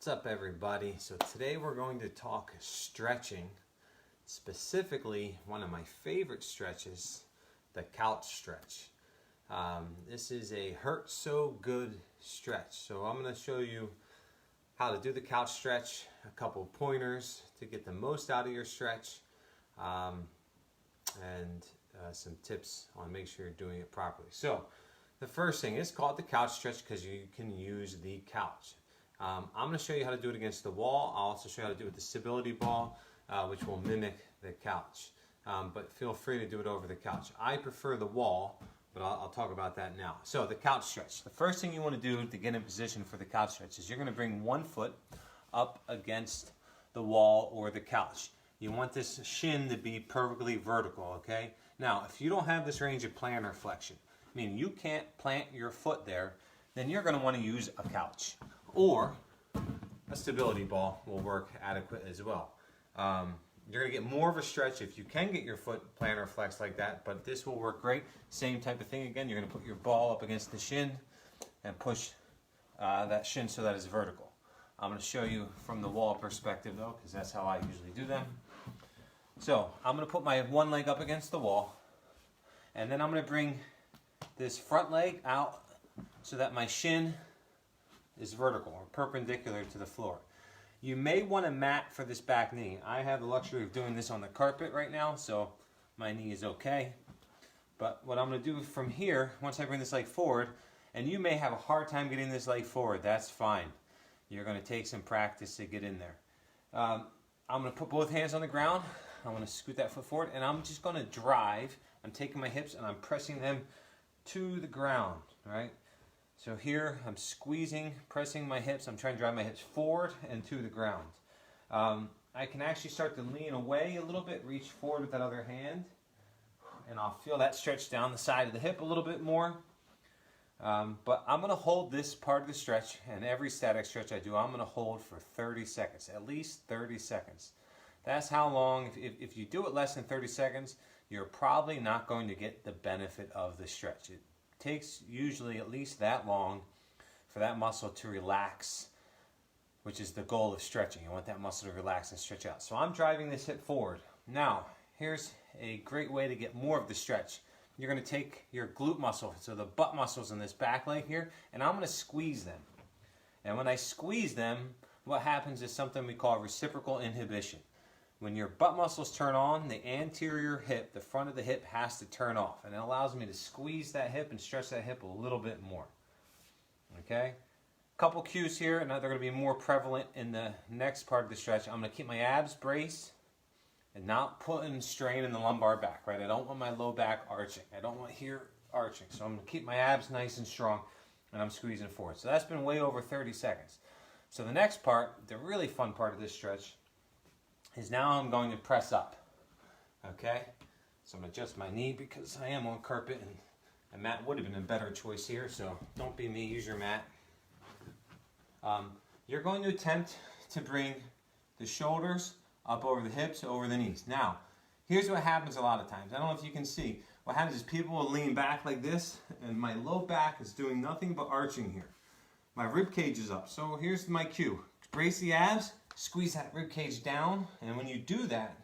What's up, everybody? So today we're going to talk stretching, specifically one of my favorite stretches, the couch stretch. This is a hurt so good stretch. So I'm going to show you how to do the couch stretch, a couple pointers to get the most out of your stretch, and some tips on make sure you're doing it properly. So the first thing is called the couch stretch because you can use the couch. I'm going to show you how to do it against the wall. I'll also show you how to do it with the stability ball, which will mimic the couch. But feel free to do it over the couch. I prefer the wall, but I'll talk about that now. So the couch stretch. The first thing you want to do to get in position for the couch stretch is you're going to bring one foot up against the wall or the couch. You want this shin to be perfectly vertical, okay? Now, if you don't have this range of plantar flexion, meaning you can't plant your foot there, then you're going to want to use a couch. Or a stability ball will work adequate as well. You're going to get more of a stretch if you can get your foot plantar flex like that, but this will work great. Same type of thing again. You're going to put your ball up against the shin and push that shin so that it's vertical. I'm going to show you from the wall perspective though, because that's how I usually do them. So I'm going to put my one leg up against the wall, and then I'm going to bring this front leg out so that my shin is vertical or perpendicular to the floor. You may want a mat for this back knee. I have the luxury of doing this on the carpet right now, so my knee is okay. But what I'm going to do from here, once I bring this leg forward, and you may have a hard time getting this leg forward, that's fine. You're going to take some practice to get in there. I'm going to put both hands on the ground. I'm going to scoot that foot forward, and I'm just going to drive. I'm taking my hips and I'm pressing them to the ground, right? So here I'm squeezing, pressing my hips. I'm trying to drive my hips forward and to the ground. I can actually start to lean away a little bit, reach forward with that other hand, and I'll feel that stretch down the side of the hip a little bit more. But I'm going to hold this part of the stretch, and every static stretch I do, I'm going to hold for 30 seconds, at least 30 seconds. That's how long. If you do it less than 30 seconds, you're probably not going to get the benefit of the stretch. It takes usually at least that long for that muscle to relax, which is the goal of stretching. You want that muscle to relax and stretch out. So I'm driving this hip forward. Now, here's a great way to get more of the stretch. You're going to take your glute muscle, so the butt muscles in this back leg here, and I'm going to squeeze them. And when I squeeze them, what happens is something we call reciprocal inhibition. When your butt muscles turn on, the anterior hip, the front of the hip, has to turn off. And it allows me to squeeze that hip and stretch that hip a little bit more. Okay? Couple cues here, and they're going to be more prevalent in the next part of the stretch. I'm going to keep my abs braced and not putting strain in the lumbar back, right? I don't want my low back arching. I don't want here arching. So I'm going to keep my abs nice and strong, and I'm squeezing forward. So that's been way over 30 seconds. So the next part, the really fun part of this stretch, is now I'm going to press up, okay? So I'm going to adjust my knee because I am on carpet, and a mat would have been a better choice here, so don't be me, use your mat. You're going to attempt to bring the shoulders up over the hips, over the knees. Now, here's what happens a lot of times. I don't know if you can see. What happens is people will lean back like this, and my low back is doing nothing but arching here. My rib cage is up. So here's my cue. Brace the abs, squeeze that rib cage down, and when you do that,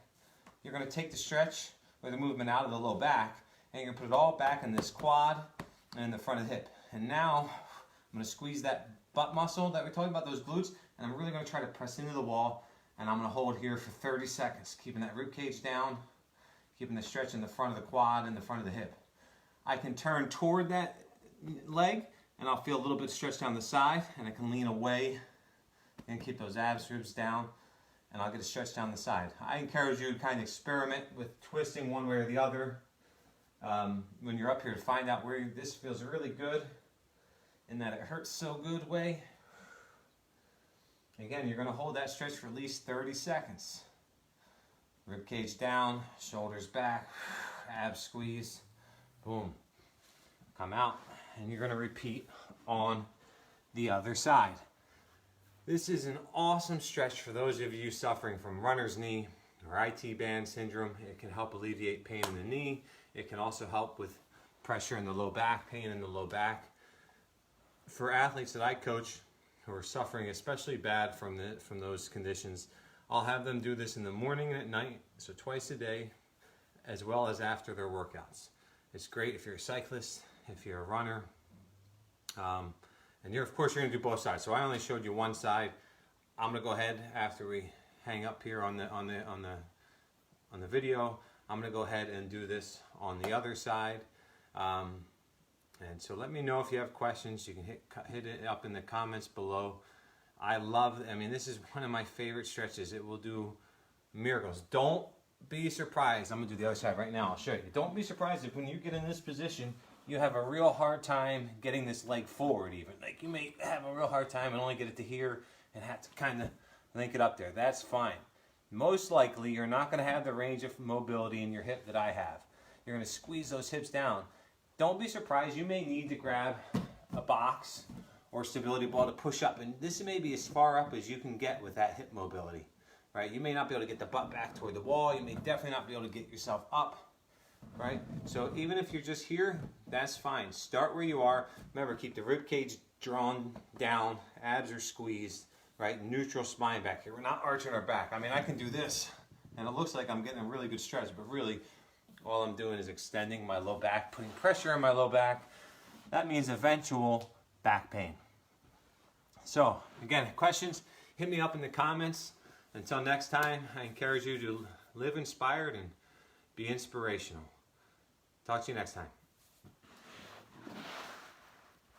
you're going to take the stretch or the movement out of the low back, and you're going to put it all back in this quad and in the front of the hip. And now I'm going to squeeze that butt muscle that we're talking about, those glutes, and I'm really going to try to press into the wall, and I'm going to hold here for 30 seconds, keeping that rib cage down, keeping the stretch in the front of the quad and the front of the hip. I can turn toward that leg, and I'll feel a little bit stretched down the side, and I can lean away and keep those abs, ribs down, and I'll get a stretch down the side. I encourage you to kind of experiment with twisting one way or the other when you're up here to find out where this feels really good in that it hurts so good way. Again, you're going to hold that stretch for at least 30 seconds. Rib cage down, shoulders back, abs squeeze, boom. Come out, and you're going to repeat on the other side. This is an awesome stretch for those of you suffering from runner's knee or IT band syndrome. It can help alleviate pain in the knee. It can also help with pressure in the low back, pain in the low back. For athletes that I coach who are suffering especially bad from those conditions, I'll have them do this in the morning and at night, so twice a day, as well as after their workouts. It's great if you're a cyclist, if you're a runner, and of course you're going to do both sides. So I only showed you one side. I'm going to go ahead after we hang up here on the video. I'm going to go ahead and do this on the other side. And so let me know if you have questions. You can hit it up in the comments below. I mean, this is one of my favorite stretches. It will do miracles. Don't be surprised. I'm going to do the other side right now. I'll show you. Don't be surprised if when you get in this position, you have a real hard time getting this leg forward even. Like you may have a real hard time and only get it to here and have to kind of link it up there. That's fine. Most likely, you're not going to have the range of mobility in your hip that I have. You're going to squeeze those hips down. Don't be surprised. You may need to grab a box or stability ball to push up, and this may be as far up as you can get with that hip mobility, right? You may not be able to get the butt back toward the wall. You may definitely not be able to get yourself up, right? So even if you're just here, that's fine. Start where you are. Remember, keep the rib cage drawn down, abs are squeezed, right? Neutral spine back here. We're not arching our back. I mean, I can do this, and it looks like I'm getting a really good stretch, but really, all I'm doing is extending my low back, putting pressure on my low back. That means eventual back pain. So, again, questions, hit me up in the comments. Until next time, I encourage you to live inspired and be inspirational. Talk to you next time.